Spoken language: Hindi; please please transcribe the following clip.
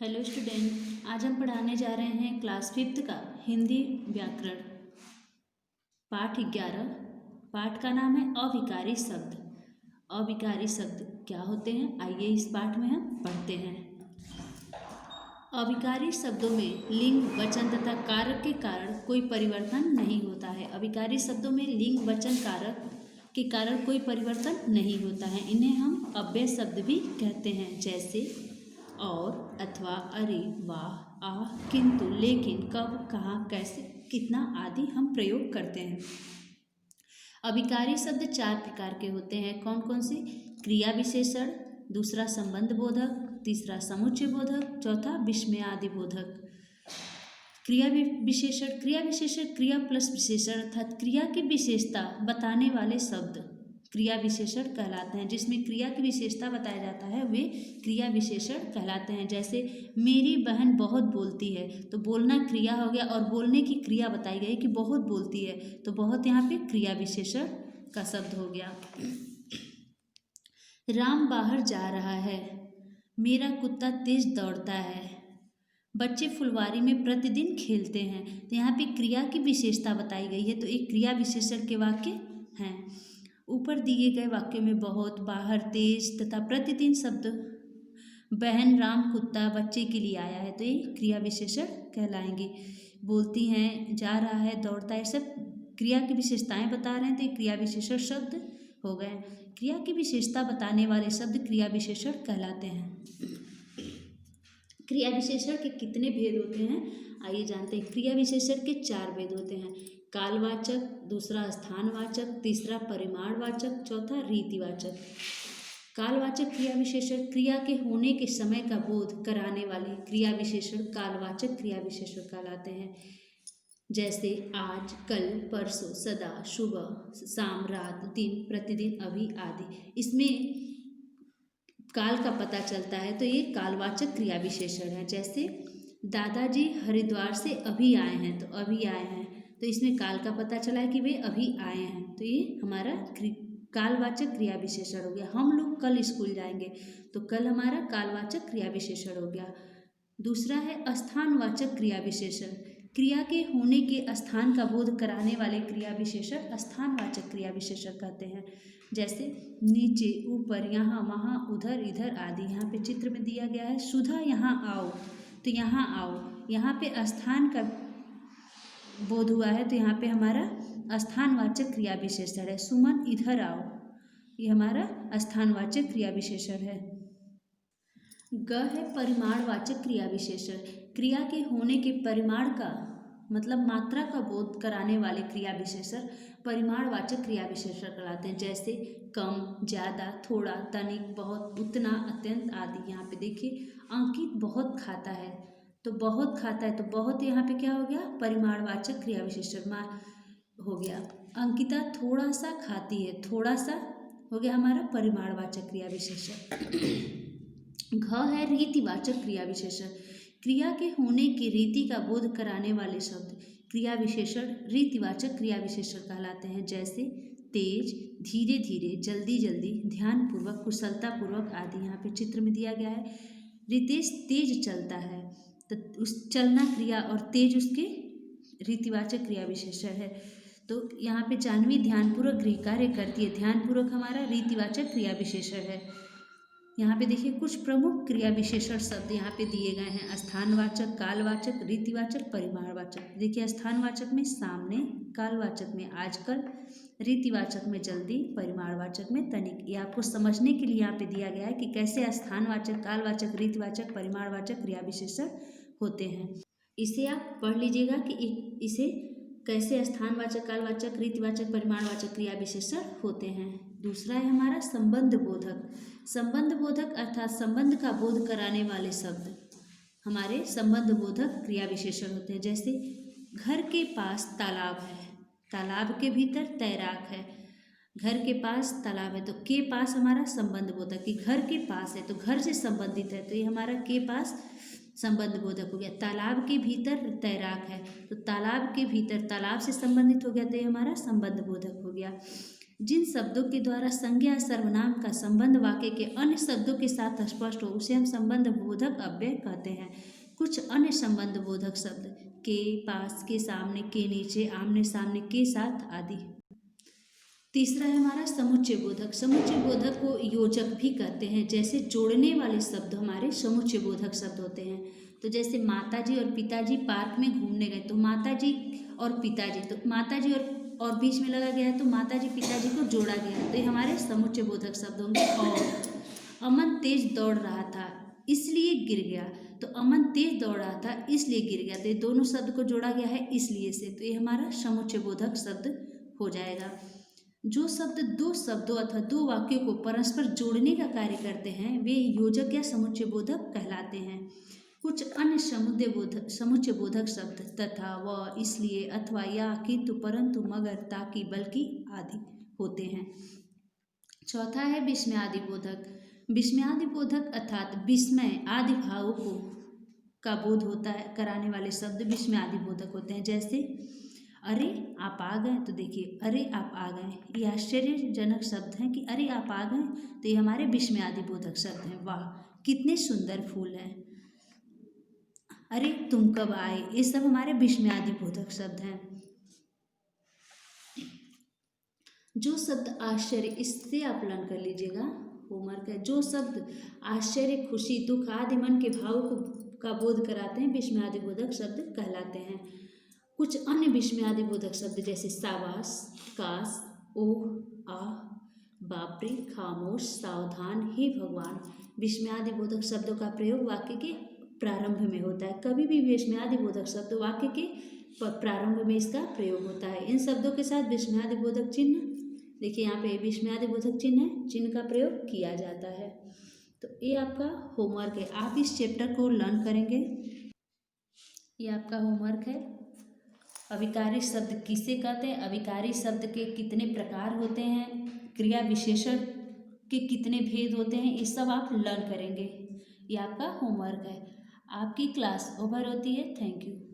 हेलो स्टूडेंट, आज हम पढ़ाने जा रहे हैं क्लास 5th का हिंदी व्याकरण पाठ 11। पाठ का नाम है अविकारी शब्द। अविकारी शब्द क्या होते हैं, आइए इस पाठ में हम पढ़ते हैं। अविकारी शब्दों में लिंग, वचन तथा कारक के कारण कोई परिवर्तन नहीं होता है। अविकारी शब्दों में लिंग, वचन, कारक के कारण कोई परिवर्तन नहीं होता है। इन्हें हम अव्यय शब्द भी कहते हैं, जैसे और, अथवा, अरे, वाह, आह, किंतु, लेकिन, कब, कहाँ, कैसे, कितना आदि हम प्रयोग करते हैं। अविकारी शब्द 4 प्रकार के होते हैं। कौन कौन से? क्रिया विशेषण, दूसरा संबंध बोधक, तीसरा समुच्चय बोधक, चौथा विस्मयादि बोधक। क्रिया विशेषण क्रिया प्लस विशेषण अर्थात क्रिया की विशेषता बताने वाले शब्द क्रिया विशेषण कहलाते हैं। जिसमें क्रिया की विशेषता बताया जाता है वे क्रिया विशेषण कहलाते हैं। जैसे मेरी बहन बहुत बोलती है, तो बोलना क्रिया हो गया और बोलने की क्रिया बताई गई कि बहुत बोलती है, तो बहुत यहाँ पे क्रिया विशेषण का शब्द हो गया। राम बाहर जा रहा है, मेरा कुत्ता तेज दौड़ता है, बच्चे फुलवारी में प्रतिदिन खेलते हैं। तो यहाँ पे क्रिया की विशेषता बताई गई है, तो एक क्रिया विशेषण के वाक्य हैं। ऊपर दिए गए वाक्यों में बहुत, बाहर, तेज तथा प्रतिदिन शब्द बहन, राम, कुत्ता, बच्चे के लिए आया है, तो ये क्रिया विशेषण कहलाएंगे। बोलती हैं, जा रहा है, दौड़ता है, सब क्रिया की विशेषताएं बता रहे हैं, तो ये क्रिया विशेषण शब्द हो गए। क्रिया की विशेषता बताने वाले शब्द क्रिया विशेषण कहलाते हैं। क्रिया विशेषण के कितने भेद होते हैं, आइए जानते हैं। क्रिया विशेषण के 4 भेद होते हैं। कालवाचक, दूसरा स्थानवाचक, तीसरा परिमाणवाचक, चौथा रीतिवाचक। कालवाचक क्रिया विशेषण क्रिया के होने के समय का बोध कराने वाले क्रिया विशेषण कालवाचक क्रिया विशेषण कहलाते हैं। जैसे आज, कल, परसों, सदा, सुबह, शाम, रात, दिन, प्रतिदिन, अभी आदि। इसमें काल का पता चलता है, तो ये कालवाचक क्रिया विशेषण है। जैसे दादाजी हरिद्वार से अभी आए हैं, तो अभी आए हैं, तो इसमें काल का पता चला है कि वे अभी आए हैं, तो ये हमारा कालवाचक क्रिया विशेषण हो गया। हम लोग कल स्कूल जाएंगे, तो कल हमारा कालवाचक क्रिया विशेषण हो गया। दूसरा है स्थानवाचक क्रिया विशेषण। क्रिया के होने के स्थान का बोध कराने वाले क्रिया विशेषण स्थानवाचक क्रिया विशेषण कहते हैं। जैसे नीचे, ऊपर, यहाँ, वहाँ, उधर, इधर आदि। यहाँ पे चित्र में दिया गया है, सुधा यहाँ आओ, तो यहाँ आओ, यहाँ पे स्थान का बोध हुआ है, तो यहाँ पे हमारा स्थानवाचक क्रिया विशेषण है। सुमन इधर आओ, ये हमारा स्थानवाचक क्रिया विशेषण है। ग है परिमाणवाचक क्रिया विशेषण। क्रिया के होने के परिमाण का मतलब मात्रा का बोध कराने वाले क्रिया विशेषण परिमाणवाचक क्रिया विशेषण कहलाते हैं। जैसे कम, ज़्यादा, थोड़ा, तनिक, बहुत, उतना, अत्यंत आदि। यहाँ पे देखिए, अंकित बहुत खाता है, तो बहुत खाता है, तो बहुत यहाँ पे क्या हो गया, परिमाणवाचक क्रिया विशेषण हो गया। अंकिता थोड़ा सा खाती है, थोड़ा सा हो गया हमारा परिमाणवाचक क्रिया विशेषण। घ है रीतिवाचक क्रिया विशेषण। क्रिया के होने की रीति का बोध कराने वाले शब्द क्रिया विशेषण रीतिवाचक क्रिया विशेषण कहलाते हैं। जैसे तेज, धीरे धीरे, जल्दी जल्दी, ध्यानपूर्वक, कुशलतापूर्वक आदि। यहाँ पे चित्र में दिया गया है, रितेश तेज चलता है, तो उस चलना क्रिया और तेज उसके रीतिवाचक क्रिया विशेषण है। तो यहाँ पे जानवी ध्यानपूर्वक गृह कार्य करती है, ध्यानपूर्वक हमारा रीतिवाचक क्रिया विशेषण है। यहाँ पे देखिए कुछ प्रमुख क्रिया विशेषण शब्द यहाँ पे दिए गए हैं। स्थानवाचक, कालवाचक, रीतिवाचक, परिमाणवाचक। देखिए स्थानवाचक में सामने, कालवाचक में आजकल, रीतिवाचक में जल्दी, परिमाणवाचक में तनिक। ये आपको समझने के लिए यहाँ पे दिया गया है कि कैसे स्थानवाचक, कालवाचक, रीतिवाचक, परिमाणवाचक क्रिया विशेषण होते हैं। इसे आप पढ़ लीजिएगा कि इसे कैसे स्थानवाचक, कालवाचक, रीतिवाचक, परिमाणवाचक क्रिया विशेषण होते हैं। दूसरा है हमारा संबंध बोधक। संबंध बोधक अर्थात संबंध का बोध कराने वाले शब्द हमारे संबंध बोधक क्रिया विशेषण होते हैं। जैसे घर के पास तालाब है, तालाब के भीतर तैराक है। घर के पास तालाब है, तो के पास हमारा संबंध बोधक, कि घर के पास है तो घर से संबंधित है, तो ये हमारा के पास संबंध बोधक हो गया। तालाब के भीतर तैराक है, तो तालाब के भीतर तालाब से संबंधित हो गया, तो ये हमारा संबंध बोधक हो गया। जिन शब्दों के द्वारा संज्ञा सर्वनाम का संबंध वाक्य के अन्य शब्दों के साथ स्पष्ट हो उसे हम संबंध बोधक अव्यय कहते हैं। कुछ अन्य संबंध बोधक शब्द के पास, के सामने, के नीचे, आमने सामने, के साथ आदि। तीसरा है हमारा समुच्चय बोधक। समुच्चय बोधक को योजक भी कहते हैं। जैसे जोड़ने वाले शब्द हमारे समुच्चय बोधक शब्द होते हैं। तो जैसे माताजी और पिताजी पार्क में घूमने गए, तो माताजी और पिताजी, तो माताजी और बीच में लगा गया है तो माताजी पिताजी को जोड़ा गया है, तो ये हमारे समुच्चय बोधक शब्द होंगे। और अमन तेज दौड़ रहा था इसलिए गिर गया, तो अमन तेज दौड़ रहा था इसलिए गिर गया, तो ये दोनों शब्द को जोड़ा गया है इसलिए से, तो ये हमारा समुच्चय बोधक शब्द हो जाएगा। जो शब्द दो शब्दों अथवा दो वाक्यों को परस्पर जोड़ने का कार्य करते हैं वे योजक या समुच्चय बोधक कहलाते हैं। कुछ अन्य समुच्चय बोधक शब्द तथा, व, इसलिए, अथवा, या, किंतु, परंतु, मगर, ताकि, बल्कि आदि होते हैं। चौथा है विस्मयादि बोधक। विस्मयादि बोधक अर्थात विस्मय आदि भावों को का बोध होता है कराने वाले शब्द विस्मयादि बोधक होते हैं। जैसे अरे आप आ गए, तो देखिए अरे आप आ गए, ये आश्चर्यजनक शब्द हैं कि अरे आप आ गए, तो ये हमारे विस्मयादि बोधक शब्द हैं। वाह कितने सुंदर फूल हैं, अरे तुम कब आए, ये सब हमारे विस्मयादि बोधक शब्द हैं। जो शब्द आश्चर्य, इससे आप लर्न कर लीजिएगा, होमवर्क है। जो शब्द आश्चर्य, खुशी, दुख आदि मन के भावों का बोध कराते हैं विस्मयादि बोधक शब्द कहलाते हैं। कुछ अन्य विस्मयादि बोधक शब्द जैसे शाबाश, काश, ओह, आह, बाप रे, खामोश, सावधान, हे भगवान, विस्मयादि बोधक शब्दों का प्रयोग वाक्य के प्रारंभ में होता है। कभी भी विस्मयादि बोधक शब्द वाक्य के प्रारंभ में इसका प्रयोग होता है। इन शब्दों के साथ विस्मयादि बोधक चिन्ह, देखिए यहाँ पे विस्मयादि बोधक चिन्ह है, चिन्ह का प्रयोग किया जाता है। तो ये आपका होमवर्क है, आप इस चैप्टर को लर्न करेंगे। ये आपका होमवर्क है। अविकारी शब्द किसे कहते हैं, अविकारी शब्द के कितने प्रकार होते हैं, क्रिया विशेषण के कितने भेद होते हैं, ये सब आप लर्न करेंगे। ये आपका होमवर्क है। आपकी क्लास ओवर होती है। Thank you.